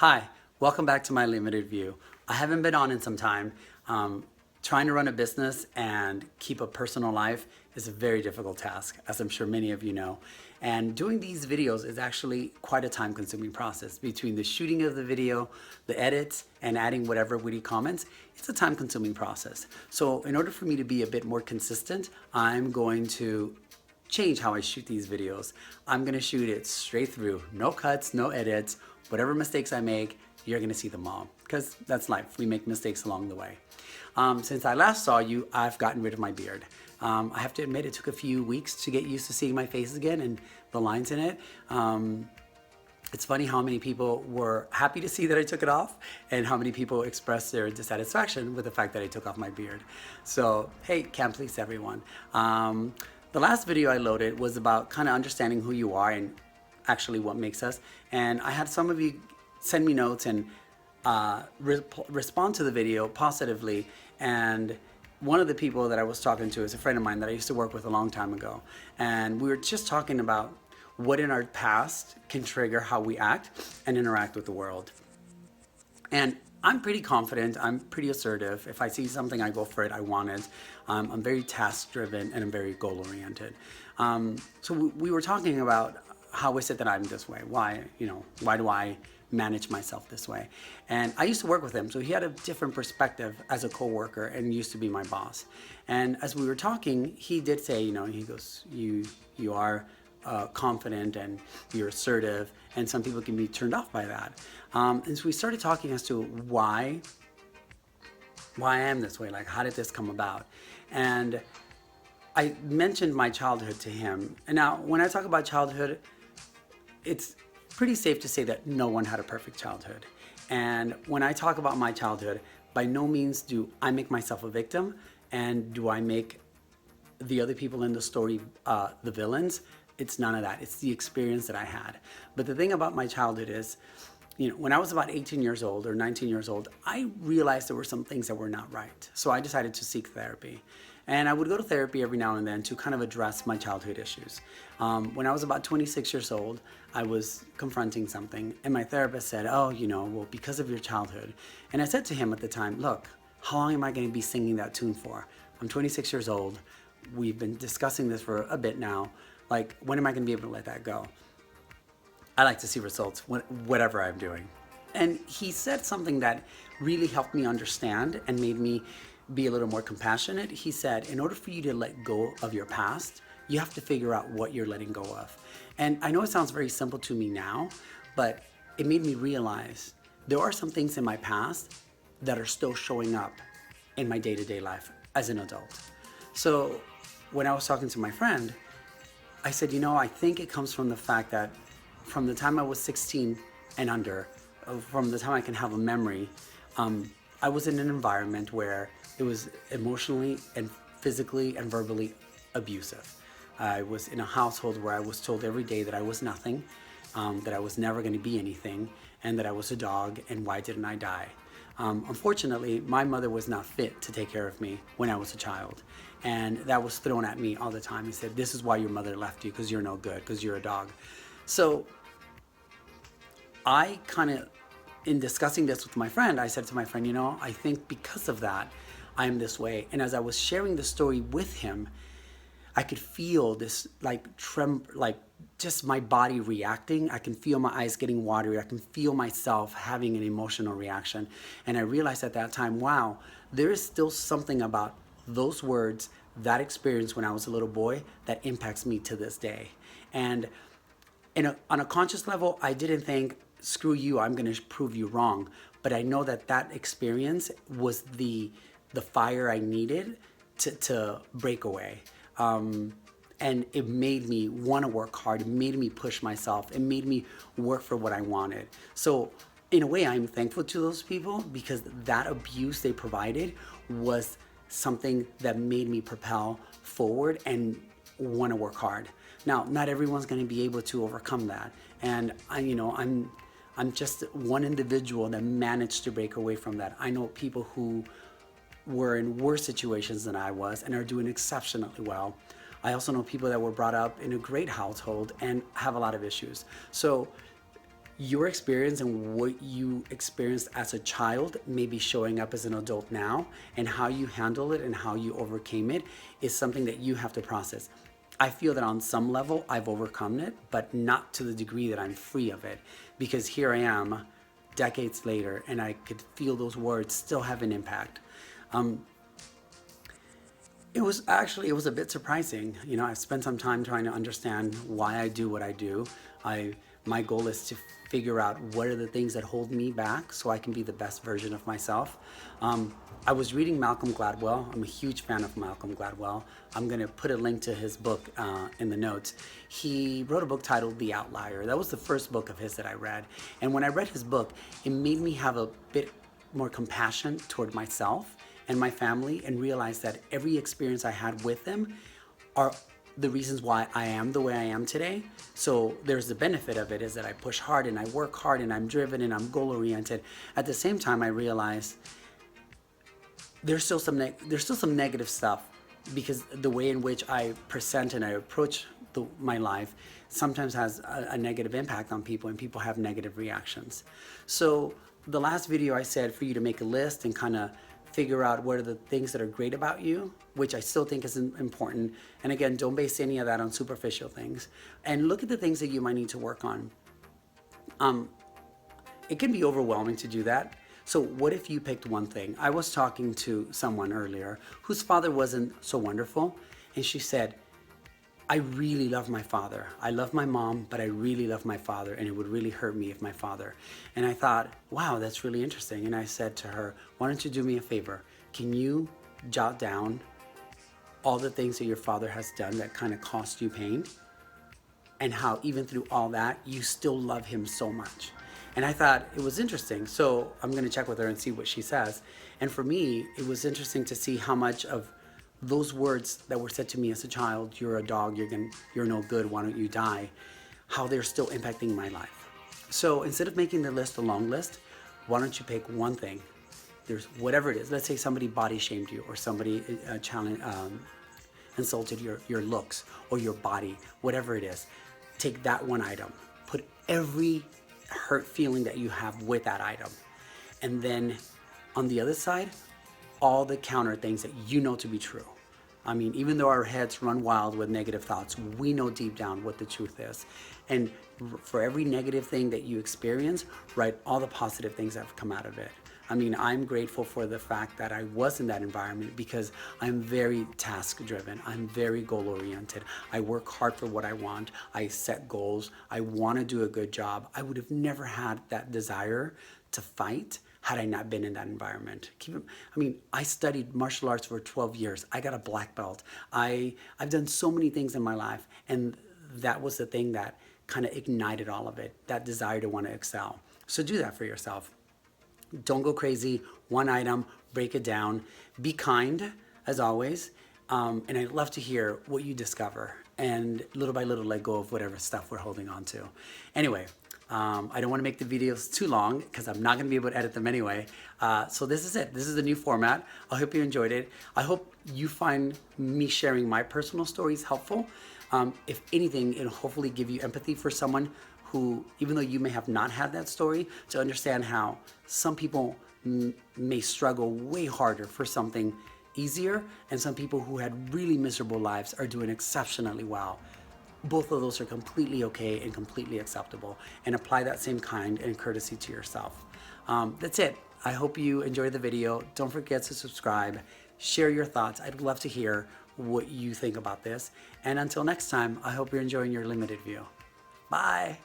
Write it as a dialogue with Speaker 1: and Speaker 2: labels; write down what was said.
Speaker 1: Hi, welcome back to my limited view. I haven't been on in some time. Trying to run a business and keep a personal life is a very difficult task, as I'm sure many of you know. And doing these videos is actually quite a time-consuming process. Between the shooting of the video, the edits, and adding whatever witty comments, it's a time-consuming process. So in order for me to be a bit more consistent, I'm going to change how I shoot these videos. I'm gonna shoot it straight through, no cuts, no edits. Whatever mistakes I make, you're gonna see them all, because that's life. We make mistakes along the way. Since I last saw you, I've gotten rid of my beard. I have to admit, it took a few weeks to get used to seeing my face again and the lines in it. It's funny how many people were happy to see that I took it off and how many people expressed their dissatisfaction with the fact that I took off my beard. So, hey, can't please everyone. The last video I loaded was about kind of understanding who you are and actually what makes us. And I had some of you send me notes and respond to the video positively. And one of the people that I was talking to is a friend of mine that I used to work with a long time ago. And we were just talking about what in our past can trigger how we act and interact with the world. And I'm pretty confident, I'm pretty assertive. If I see something, I go for it, I want it. I'm very task-driven and I'm very goal-oriented. So we were talking about how is it that I'm this way? Why do I manage myself this way? And I used to work with him, so he had a different perspective as a coworker and used to be my boss. And as we were talking, he did say, he goes, you are confident and you're assertive, and some people can be turned off by that. And so we started talking as to why I am this way, like how did this come about? And I mentioned my childhood to him. And now when I talk about childhood, it's pretty safe to say that no one had a perfect childhood. And when I talk about my childhood, by no means do I make myself a victim and do I make the other people in the story the villains. It's none of that. It's the experience that I had. But the thing about my childhood is, when I was about 18 years old or 19 years old, I realized there were some things that were not right. So I decided to seek therapy. And I would go to therapy every now and then to kind of address my childhood issues. When I was about 26 years old, I was confronting something, and my therapist said, well, because of your childhood. And I said to him at the time, look, how long am I going to be singing that tune for? I'm 26 years old. We've been discussing this for a bit now. Like, when am I going to be able to let that go? I like to see results, whatever I'm doing. And he said something that really helped me understand and made me be a little more compassionate. He said, in order for you to let go of your past, you have to figure out what you're letting go of. And I know it sounds very simple to me now, but it made me realize there are some things in my past that are still showing up in my day-to-day life as an adult. So when I was talking to my friend, I said, I think it comes from the fact that from the time I was 16 and under, from the time I can have a memory, I was in an environment where it was emotionally and physically and verbally abusive. I was in a household where I was told every day that I was nothing, that I was never going to be anything, and that I was a dog, and why didn't I die? Unfortunately, my mother was not fit to take care of me when I was a child. And that was thrown at me all the time. He said, this is why your mother left you, because you're no good, because you're a dog. So I kind of, in discussing this with my friend, I said to my friend, I think because of that, I'm this way. And as I was sharing the story with him, I could feel this like just my body reacting. I can feel my eyes getting watery. I can feel myself having an emotional reaction. And I realized at that time, wow, there is still something about those words, that experience when I was a little boy that impacts me to this day. And on a conscious level, I didn't think, screw you, I'm gonna prove you wrong. But I know that experience was the fire I needed to break away. And it made me want to work hard. It made me push myself. It made me work for what I wanted. So in a way, I'm thankful to those people because that abuse they provided was something that made me propel forward and want to work hard. Now, not everyone's going to be able to overcome that. And I'm just one individual that managed to break away from that. I know people who were in worse situations than I was and are doing exceptionally well. I also know people that were brought up in a great household and have a lot of issues. So your experience and what you experienced as a child may be showing up as an adult now, and how you handle it and how you overcame it is something that you have to process. I feel that on some level I've overcome it, but not to the degree that I'm free of it, because here I am decades later and I could feel those words still have an impact. It was a bit surprising. You know, I've spent some time trying to understand why I do what I do. My goal is to figure out what are the things that hold me back so I can be the best version of myself. I was reading Malcolm Gladwell. I'm a huge fan of Malcolm Gladwell. I'm gonna put a link to his book in the notes. He wrote a book titled The Outlier. That was the first book of his that I read. And when I read his book, it made me have a bit more compassion toward myself and my family, and realize that every experience I had with them are the reasons why I am the way I am today. So there's the benefit of it, is that I push hard and I work hard and I'm driven and I'm goal oriented. At the same time, I realized there's still some negative stuff, because the way in which I present and I approach my life sometimes has a negative impact on people, and people have negative reactions. So the last video I said for you to make a list and kind of figure out what are the things that are great about you, which I still think is important. And again, don't base any of that on superficial things. And look at the things that you might need to work on. It can be overwhelming to do that. So what if you picked one thing? I was talking to someone earlier whose father wasn't so wonderful, and she said, I really love my father. I love my mom, but I really love my father, and it would really hurt me if my father. And I thought, wow, that's really interesting. And I said to her, why don't you do me a favor? Can you jot down all the things that your father has done that kind of cost you pain, and how even through all that, you still love him so much? And I thought it was interesting. So I'm going to check with her and see what she says. And for me, it was interesting to see how much of those words that were said to me as a child, you're a dog, you're no good, why don't you die, how they're still impacting my life. So instead of making the list a long list, why don't you pick one thing? There's whatever it is. Let's say somebody body shamed you, or somebody insulted your looks or your body, whatever it is. Take that one item, put every hurt feeling that you have with that item. And then on the other side, all the counter things that you know to be true. I mean, even though our heads run wild with negative thoughts, we know deep down what the truth is. And for every negative thing that you experience, write all the positive things that have come out of it. I mean, I'm grateful for the fact that I was in that environment, because I'm very task driven. I'm very goal oriented. I work hard for what I want. I set goals. I want to do a good job. I would have never had that desire to fight had I not been in that environment. I studied martial arts for 12 years. I got a black belt. I've done so many things in my life, and that was the thing that kind of ignited all of it, that desire to want to excel. So do that for yourself. Don't go crazy. One item, break it down. Be kind, as always. And I'd love to hear what you discover, and little by little let go of whatever stuff we're holding on to. Anyway, I don't want to make the videos too long, because I'm not going to be able to edit them anyway. So this is it. This is the new format. I hope you enjoyed it. I hope you find me sharing my personal stories helpful. If anything, it'll hopefully give you empathy for someone who, even though you may have not had that story, to understand how some people may struggle way harder for something easier, and some people who had really miserable lives are doing exceptionally well. Both of those are completely okay and completely acceptable, and apply that same kind and courtesy to yourself. That's it. I hope you enjoyed the video. Don't forget to subscribe, share your thoughts. I'd love to hear what you think about this. And until next time, I hope you're enjoying your limited view. Bye.